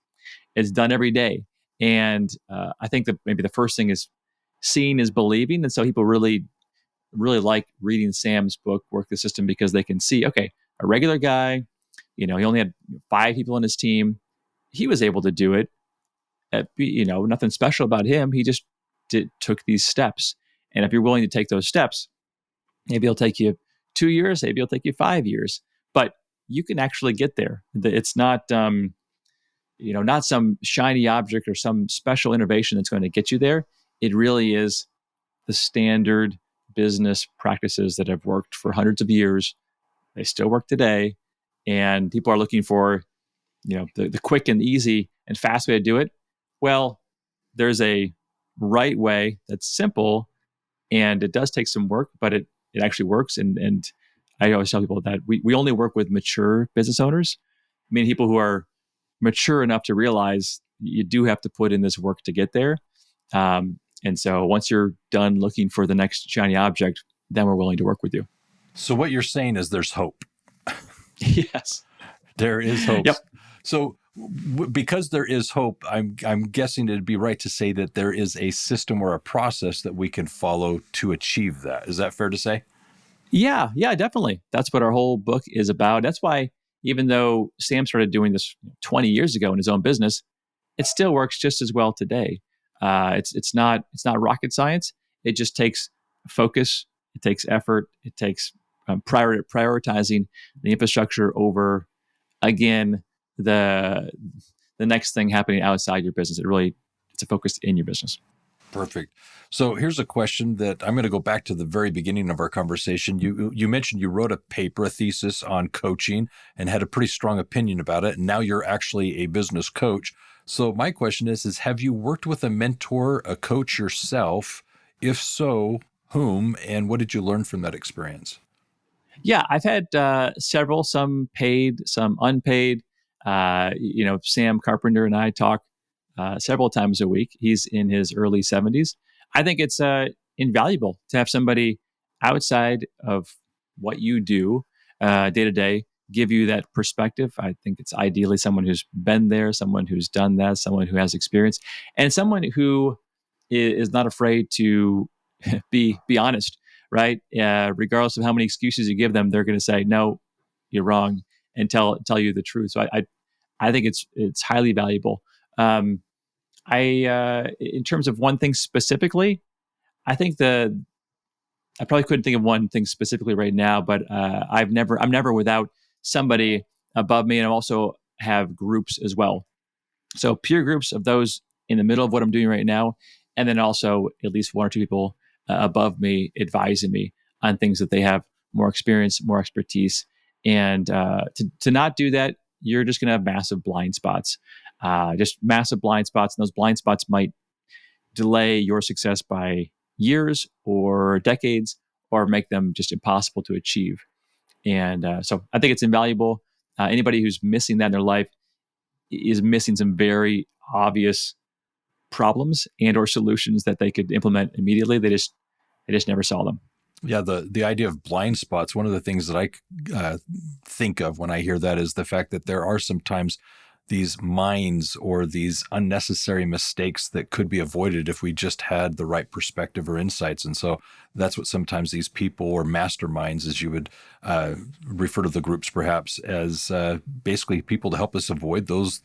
Speaker 2: done every day. And I think that maybe the first thing is seeing is believing. And so people really, really like reading Sam's book, Work the System, because they can see, okay, a regular guy, he only had 5 people on his team. He was able to do it. Nothing special about him. He just took these steps. And if you're willing to take those steps, maybe it'll take you 2 years, maybe it'll take you 5 years, but you can actually get there. It's not, not some shiny object or some special innovation that's going to get you there. It really is the standard business practices that have worked for hundreds of years. They still work today, and people are looking for, the quick and easy and fast way to do it. Well, there's a right way that's simple, and it does take some work, but it actually works. And I always tell people that we only work with mature business owners. I mean, people who are mature enough to realize you do have to put in this work to get there. And so once you're done looking for the next shiny object, then we're willing to work with you.
Speaker 1: So what you're saying is there's hope.
Speaker 2: Yes.
Speaker 1: There is hope.
Speaker 2: Yep.
Speaker 1: So because there is hope, I'm guessing it'd be right to say that there is a system or a process that we can follow to achieve that. Is that fair to say?
Speaker 2: Yeah, definitely. That's what our whole book is about. That's why, even though Sam started doing this 20 years ago in his own business, it still works just as well today. It's not rocket science. It just takes focus. It takes effort. It takes prioritizing the infrastructure over, again, the next thing happening outside your business. It's a focus in your business.
Speaker 1: Perfect. So here's a question that I'm going to go back to the very beginning of our conversation. You mentioned you wrote a paper, a thesis on coaching, and had a pretty strong opinion about it. And now you're actually a business coach. So my question is have you worked with a mentor, a coach yourself? If so, whom, and what did you learn from that experience?
Speaker 2: Yeah, I've had several, some paid, some unpaid. Sam Carpenter and I talk several times a week. He's in his early 70s. I think it's invaluable to have somebody outside of what you do day to day give you that perspective. I think it's ideally someone who's been there, someone who's done that, someone who has experience, and someone who is not afraid to be honest, right? Regardless of how many excuses you give them, they're going to say, no, you're wrong, and tell you the truth. So I think it's highly valuable. In terms of one thing specifically, I think I probably couldn't think of one thing specifically right now, but I'm never without somebody above me, and I also have groups as well. So peer groups of those in the middle of what I'm doing right now, and then also at least one or two people above me advising me on things that they have more experience, more expertise, and to not do that, you're just going to have massive blind spots. Just massive blind spots. And those blind spots might delay your success by years or decades, or make them just impossible to achieve. And so I think it's invaluable. Anybody who's missing that in their life is missing some very obvious problems and or solutions that they could implement immediately. They just never saw them.
Speaker 1: Yeah, the idea of blind spots, one of the things that I think of when I hear that is the fact that there are sometimes these minds or these unnecessary mistakes that could be avoided if we just had the right perspective or insights. And so that's what sometimes these people or masterminds, as you would refer to the groups perhaps, as basically people to help us avoid those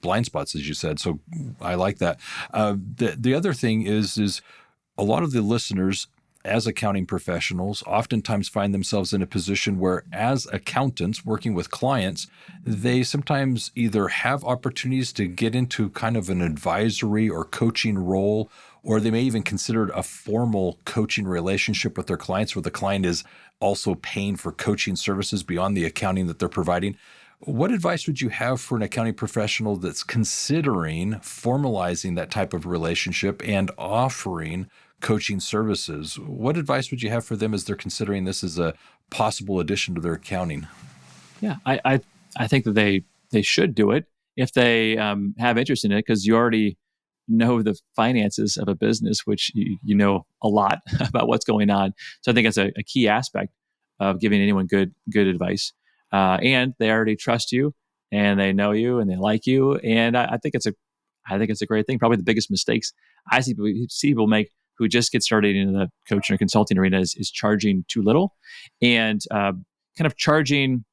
Speaker 1: blind spots, as you said. So I like that. The other thing is a lot of the listeners as accounting professionals oftentimes find themselves in a position where, as accountants working with clients, they sometimes either have opportunities to get into kind of an advisory or coaching role, or they may even consider a formal coaching relationship with their clients where the client is also paying for coaching services beyond the accounting that they're providing. What advice would you have for an accounting professional that's considering formalizing that type of relationship and offering coaching services? What advice would you have for them as they're considering this as a possible addition to their accounting?
Speaker 2: Yeah, I think that they should do it if they have interest in it, because you already know the finances of a business, which you know a lot about what's going on. So I think it's a key aspect of giving anyone good advice. And they already trust you, and they know you, and they like you, and I think it's a great thing. Probably the biggest mistakes I see people make who just get started in the coaching or consulting arena is charging too little, and kind of charging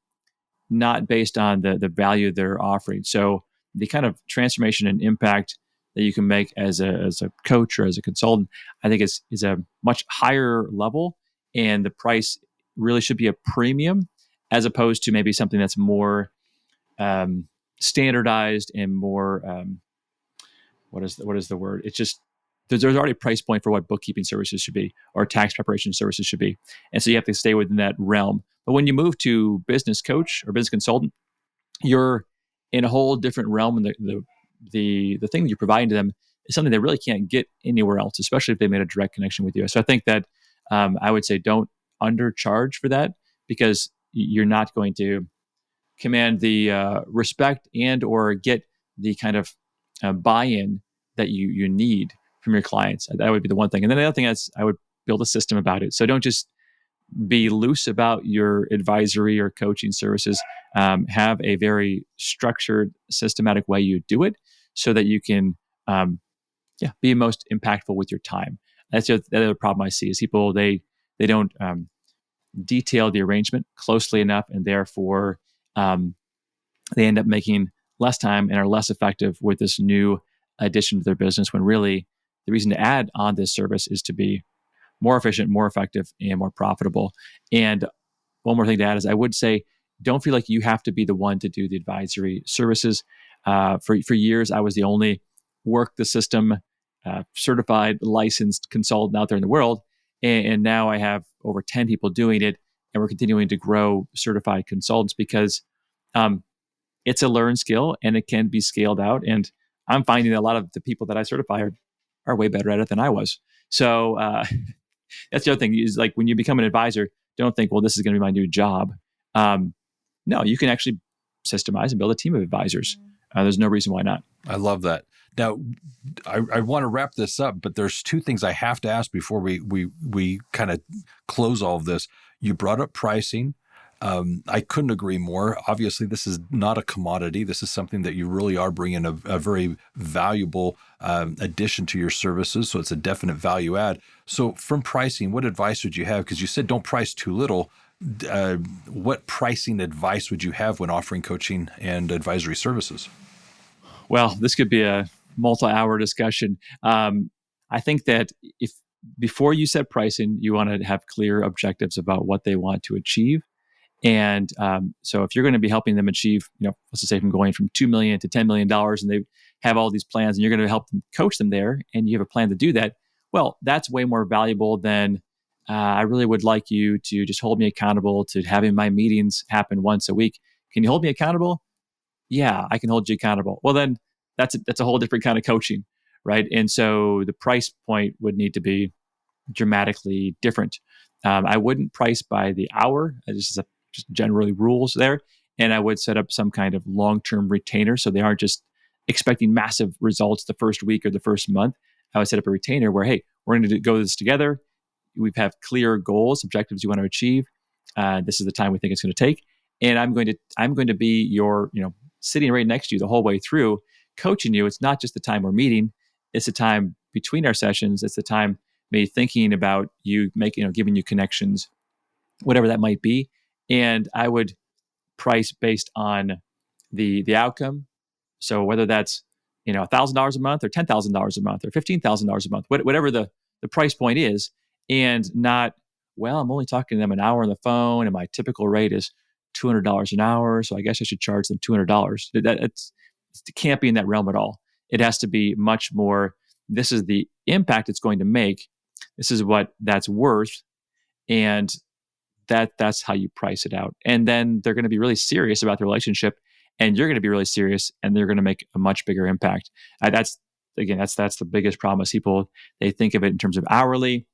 Speaker 2: not based on the value they're offering. So the kind of transformation and impact that you can make as a coach or as a consultant, I think is a much higher level, and the price really should be a premium as opposed to maybe something that's more standardized and more what is the word? It's just there's already a price point for what bookkeeping services should be or tax preparation services should be, and so you have to stay within that realm. But when you move to business coach or business consultant, you're in a whole different realm, and the thing that you're providing to them is something they really can't get anywhere else, especially if they made a direct connection with you. So I think that I would say don't undercharge for that, because you're not going to command the respect and or get the kind of buy-in that you need from your clients. That would be the one thing. And then the other thing is I would build a system about it. So don't just be loose about your advisory or coaching services. Have a very structured, systematic way you do it so that you can be most impactful with your time. That's the other problem I see is people, they don't detail the arrangement closely enough, and therefore they end up making less time and are less effective with this new addition to their business, when really the reason to add on this service is to be more efficient, more effective, and more profitable. And one more thing to add is I would say, don't feel like you have to be the one to do the advisory services. For years, I was the only work the system certified, licensed consultant out there in the world. And now I have over 10 people doing it, and we're continuing to grow certified consultants because it's a learned skill and it can be scaled out. And I'm finding that a lot of the people that I certify are way better at it than I was. So that's the other thing is, like, when you become an advisor, don't think, well, this is going to be my new job. No, you can actually systemize and build a team of advisors. There's no reason why not.
Speaker 1: I love that. Now, I want to wrap this up, but there's two things I have to ask before we kind of close all of this. You brought up pricing. I couldn't agree more. Obviously, this is not a commodity. This is something that you really are bringing a very valuable addition to your services. So it's a definite value add. So from pricing, what advice would you have? Because you said don't price too little. What pricing advice would you have when offering coaching and advisory services?
Speaker 2: Well, this could be a multi-hour discussion. I think that if before you set pricing, you want to have clear objectives about what they want to achieve. And so if you're going to be helping them achieve, let's just say from going from $2 million to $10 million, and they have all these plans, and you're going to help them coach them there, and you have a plan to do that, well, that's way more valuable than I really would like you to just hold me accountable to having my meetings happen once a week. Can you hold me accountable? Yeah, I can hold you accountable. Well, then that's a whole different kind of coaching, right? And so the price point would need to be dramatically different. I wouldn't price by the hour. Just generally rules there. And I would set up some kind of long-term retainer so they aren't just expecting massive results the first week or the first month. I would set up a retainer where, hey, we're going to go this together. We have clear goals, objectives you want to achieve. This is the time we think it's going to take. And I'm going to be your, sitting right next to you the whole way through, coaching you. It's not just the time we're meeting. It's the time between our sessions. It's the time me thinking about you, giving you connections, whatever that might be. And I would price based on the outcome. So whether that's $1,000 a month or $10,000 a month or $15,000 a month, whatever the price point is, and not, well, I'm only talking to them an hour on the phone, and my typical rate is $200 an hour, so I guess I should charge them $200. It can't be in that realm at all. It has to be much more, this is the impact it's going to make. This is what that's worth. And that's how you price it out. And then they're going to be really serious about the relationship, and you're going to be really serious, and they're going to make a much bigger impact. That's the biggest problem is people, they think of it in terms of hourly.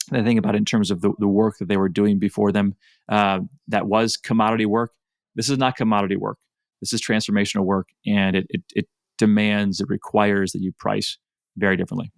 Speaker 2: They think about it in terms of the work that they were doing before them. That was commodity work. This is not commodity work. This is transformational work, and it demands, it requires that you price very differently.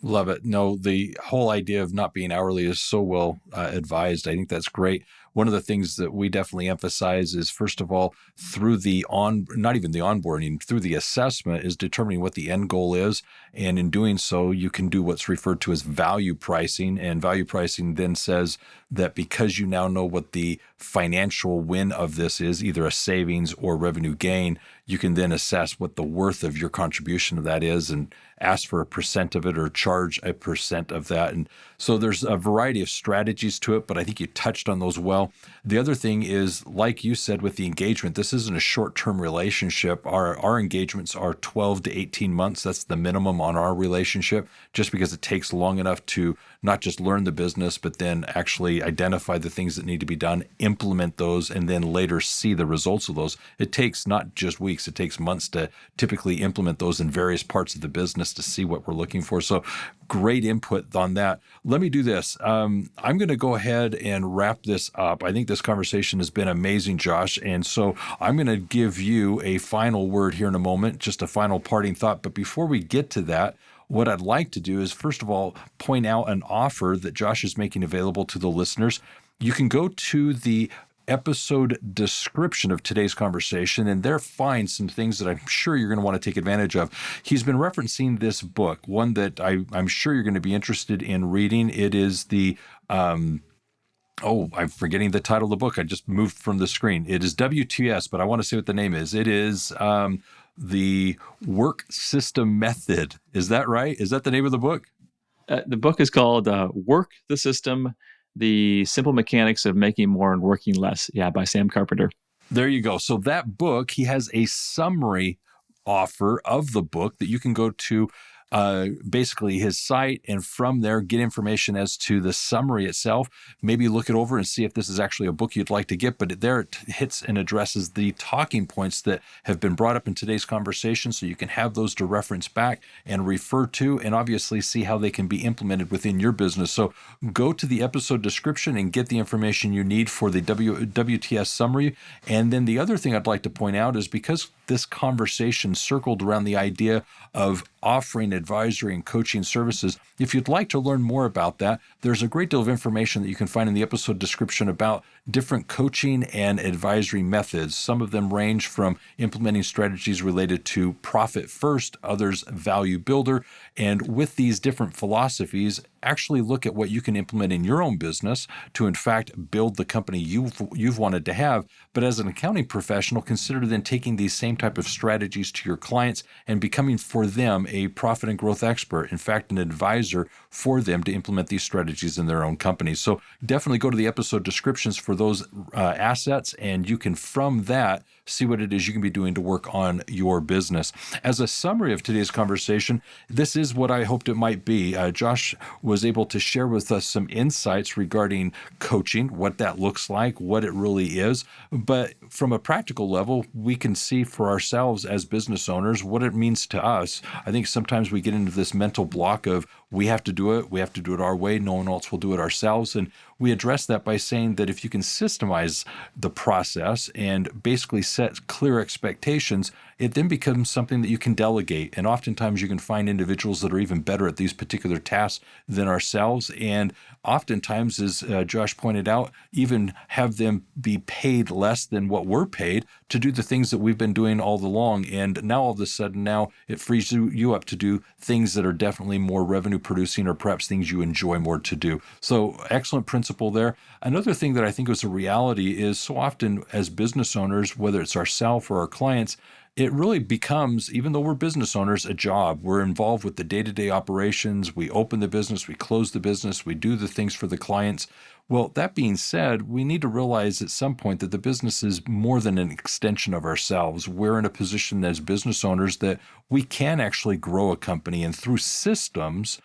Speaker 1: Love it. No, the whole idea of not being hourly is so well advised. I think that's great. One of the things that we definitely emphasize is, first of all, through not even the onboarding, through the assessment is determining what the end goal is. And in doing so, you can do what's referred to as value pricing. And value pricing then says that because you now know what the financial win of this is, either a savings or revenue gain, you can then assess what the worth of your contribution of that is and ask for a percent of it or charge a percent of that. And so there's a variety of strategies to it, but I think you touched on those well. The other thing is, like you said, with the engagement, this isn't a short-term relationship. Our engagements are 12 to 18 months. That's the minimum on our relationship, just because it takes long enough to not just learn the business, but then actually identify the things that need to be done, implement those, and then later see the results of those. It takes not just weeks, it takes months to typically implement those in various parts of the business to see what we're looking for. So great input on that. Let me do this. I'm going to go ahead and wrap this up. I think this conversation has been amazing, Josh. And so I'm going to give you a final word here in a moment, just a final parting thought. But before we get to that, what I'd like to do is, first of all, point out an offer that Josh is making available to the listeners. You can go to the episode description of today's conversation and there find some things that I'm sure you're going to want to take advantage of. He's been referencing this book, one that I'm sure you're going to be interested in reading. It is the I'm forgetting the title of the book. I just moved from the screen. It is WTS, but I want to say what the name is. It is The Work System Method. Is that right? Is that the name of the book?
Speaker 2: The book is called Work the System, The Simple Mechanics of Making More and Working Less. Yeah, by Sam Carpenter.
Speaker 1: There you go. So that book, he has a summary offer of the book that you can go to basically his site, and from there get information as to the summary itself. Maybe look it over and see if this is actually a book you'd like to get, but there it hits and addresses the talking points that have been brought up in today's conversation, so you can have those to reference back and refer to, and obviously see how they can be implemented within your business. So go to the episode description and get the information you need for the WTS summary. And then the other thing I'd like to point out is, because this conversation circled around the idea of offering advisory and coaching services, if you'd like to learn more about that, there's a great deal of information that you can find in the episode description about different coaching and advisory methods. Some of them range from implementing strategies related to profit first, others value builder. And with these different philosophies, actually look at what you can implement in your own business to, in fact, build the company you've wanted to have. But as an accounting professional, consider then taking these same type of strategies to your clients and becoming for them a profit and growth expert. In fact, an advisor for them to implement these strategies in their own companies. So definitely go to the episode descriptions for those assets, and you can, from that, see what it is you can be doing to work on your business. As a summary of today's conversation, this is what I hoped it might be. Josh was able to share with us some insights regarding coaching, what that looks like, what it really is. But from a practical level, we can see for ourselves as business owners what it means to us. I think sometimes we get into this mental block of, we have to do it our way, no one else will do it ourselves. And we address that by saying that if you can systemize the process and basically set clear expectations, it then becomes something that you can delegate. And oftentimes you can find individuals that are even better at these particular tasks than ourselves. And oftentimes, as Josh pointed out, even have them be paid less than what we're paid to do the things that we've been doing all along. And now all of a sudden, now it frees you up to do things that are definitely more revenue producing, or perhaps things you enjoy more to do. So excellent principle there. Another thing that I think is a reality is, so often as business owners, whether it's ourselves or our clients, it really becomes, even though we're business owners, a job. We're involved with the day-to-day operations. We open the business, we close the business, we do the things for the clients. Well, that being said, we need to realize at some point that the business is more than an extension of ourselves. We're in a position as business owners that we can actually grow a company, and through systems,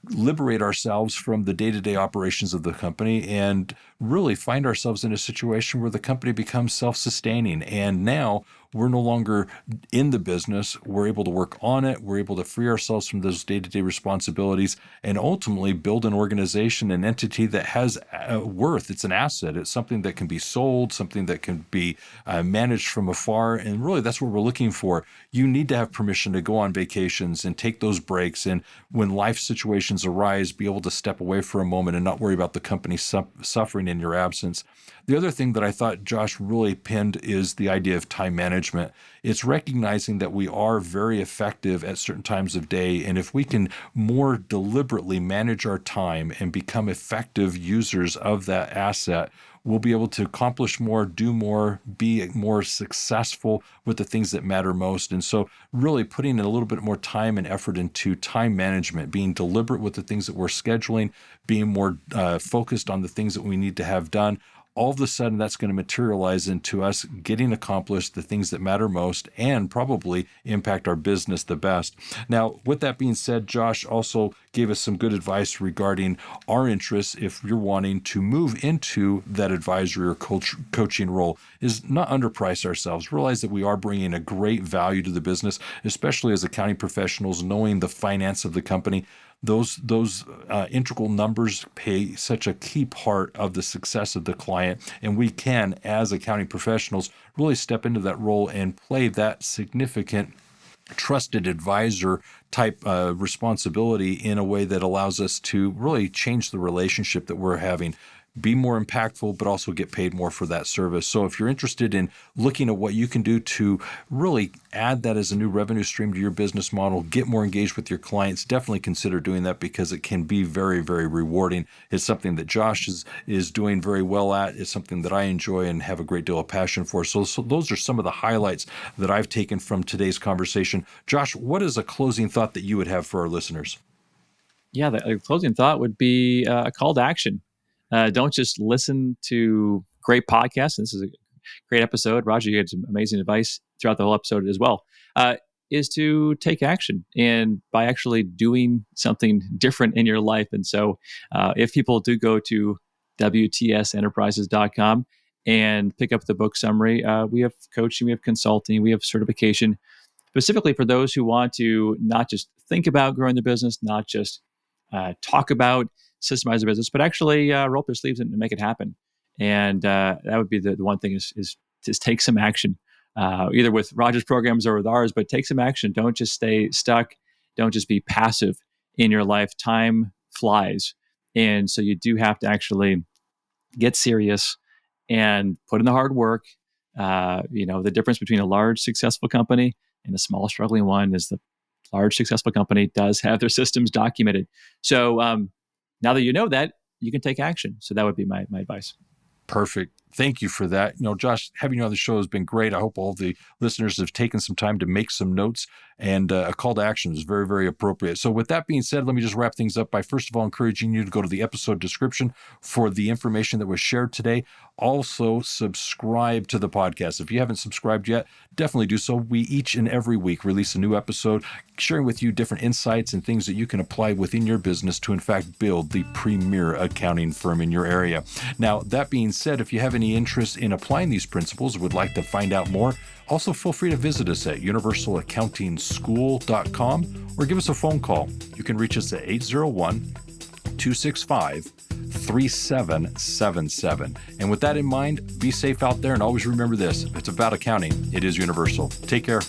Speaker 1: liberate ourselves from the day-to-day operations of the company and really find ourselves in a situation where the company becomes self-sustaining. And now we're no longer in the business. We're able to work on it. We're able to free ourselves from those day-to-day responsibilities and ultimately build an organization, an entity that has worth. It's an asset. It's something that can be sold, something that can be managed from afar. And really, that's what we're looking for. You need to have permission to go on vacations and take those breaks. And when life situations arise, be able to step away for a moment and not worry about the company suffering in your absence. The other thing that I thought Josh really pinned is the idea of time management. It's recognizing that we are very effective at certain times of day. And if we can more deliberately manage our time and become effective users of that asset, we'll be able to accomplish more, do more, be more successful with the things that matter most. And so really putting a little bit more time and effort into time management, being deliberate with the things that we're scheduling, being more focused on the things that we need to have done, all of a sudden that's going to materialize into us getting accomplished the things that matter most and probably impact our business the best. Now, with that being said, Josh also gave us some good advice regarding our interests if you're wanting to move into that advisory or coaching role, is not underprice ourselves. Realize that we are bringing a great value to the business, especially as accounting professionals, knowing the finance of the company. Those integral numbers play such a key part of the success of the client, and we can, as accounting professionals, really step into that role and play that significant trusted advisor type responsibility in a way that allows us to really change the relationship that we're having, be more impactful, but also get paid more for that service. So if you're interested in looking at what you can do to really add that as a new revenue stream to your business model, get more engaged with your clients, definitely consider doing that because it can be very, very rewarding. It's something that Josh is doing very well at. It's something that I enjoy and have a great deal of passion for. So those are some of the highlights that I've taken from today's conversation. Josh, what is a closing thought that you would have for our listeners?
Speaker 2: Yeah, the closing thought would be a call to action. Don't just listen to great podcasts. This is a great episode. Roger, you had some amazing advice throughout the whole episode as well, is to take action and by actually doing something different in your life. And so if people do go to WTSenterprises.com and pick up the book summary, we have coaching, we have consulting, we have certification, specifically for those who want to not just think about growing the business, not just talk about systemize the business, but actually roll up their sleeves and make it happen. And that would be the one thing is just take some action, either with Roger's programs or with ours, but take some action. Don't just stay stuck. Don't just be passive in your life. Time flies. And so you do have to actually get serious and put in the hard work. The difference between a large successful company and a small struggling one is the large successful company does have their systems documented. So now that you know that, you can take action. So that would be my advice.
Speaker 1: Perfect. Thank you for that. Josh, having you on the show has been great. I hope all the listeners have taken some time to make some notes, and a call to action is very, very appropriate. So with that being said, let me just wrap things up by first of all encouraging you to go to the episode description for the information that was shared today. Also, subscribe to the podcast. If you haven't subscribed yet, definitely do so. We each and every week release a new episode, sharing with you different insights and things that you can apply within your business to, in fact, build the premier accounting firm in your area. Now, that being said, if you have any interest in applying these principles or would like to find out more, also feel free to visit us at universalaccountingschool.com or give us a phone call. You can reach us at 801-265-3777. And with that in mind, be safe out there and always remember this: if it's about accounting, it is universal. Take care.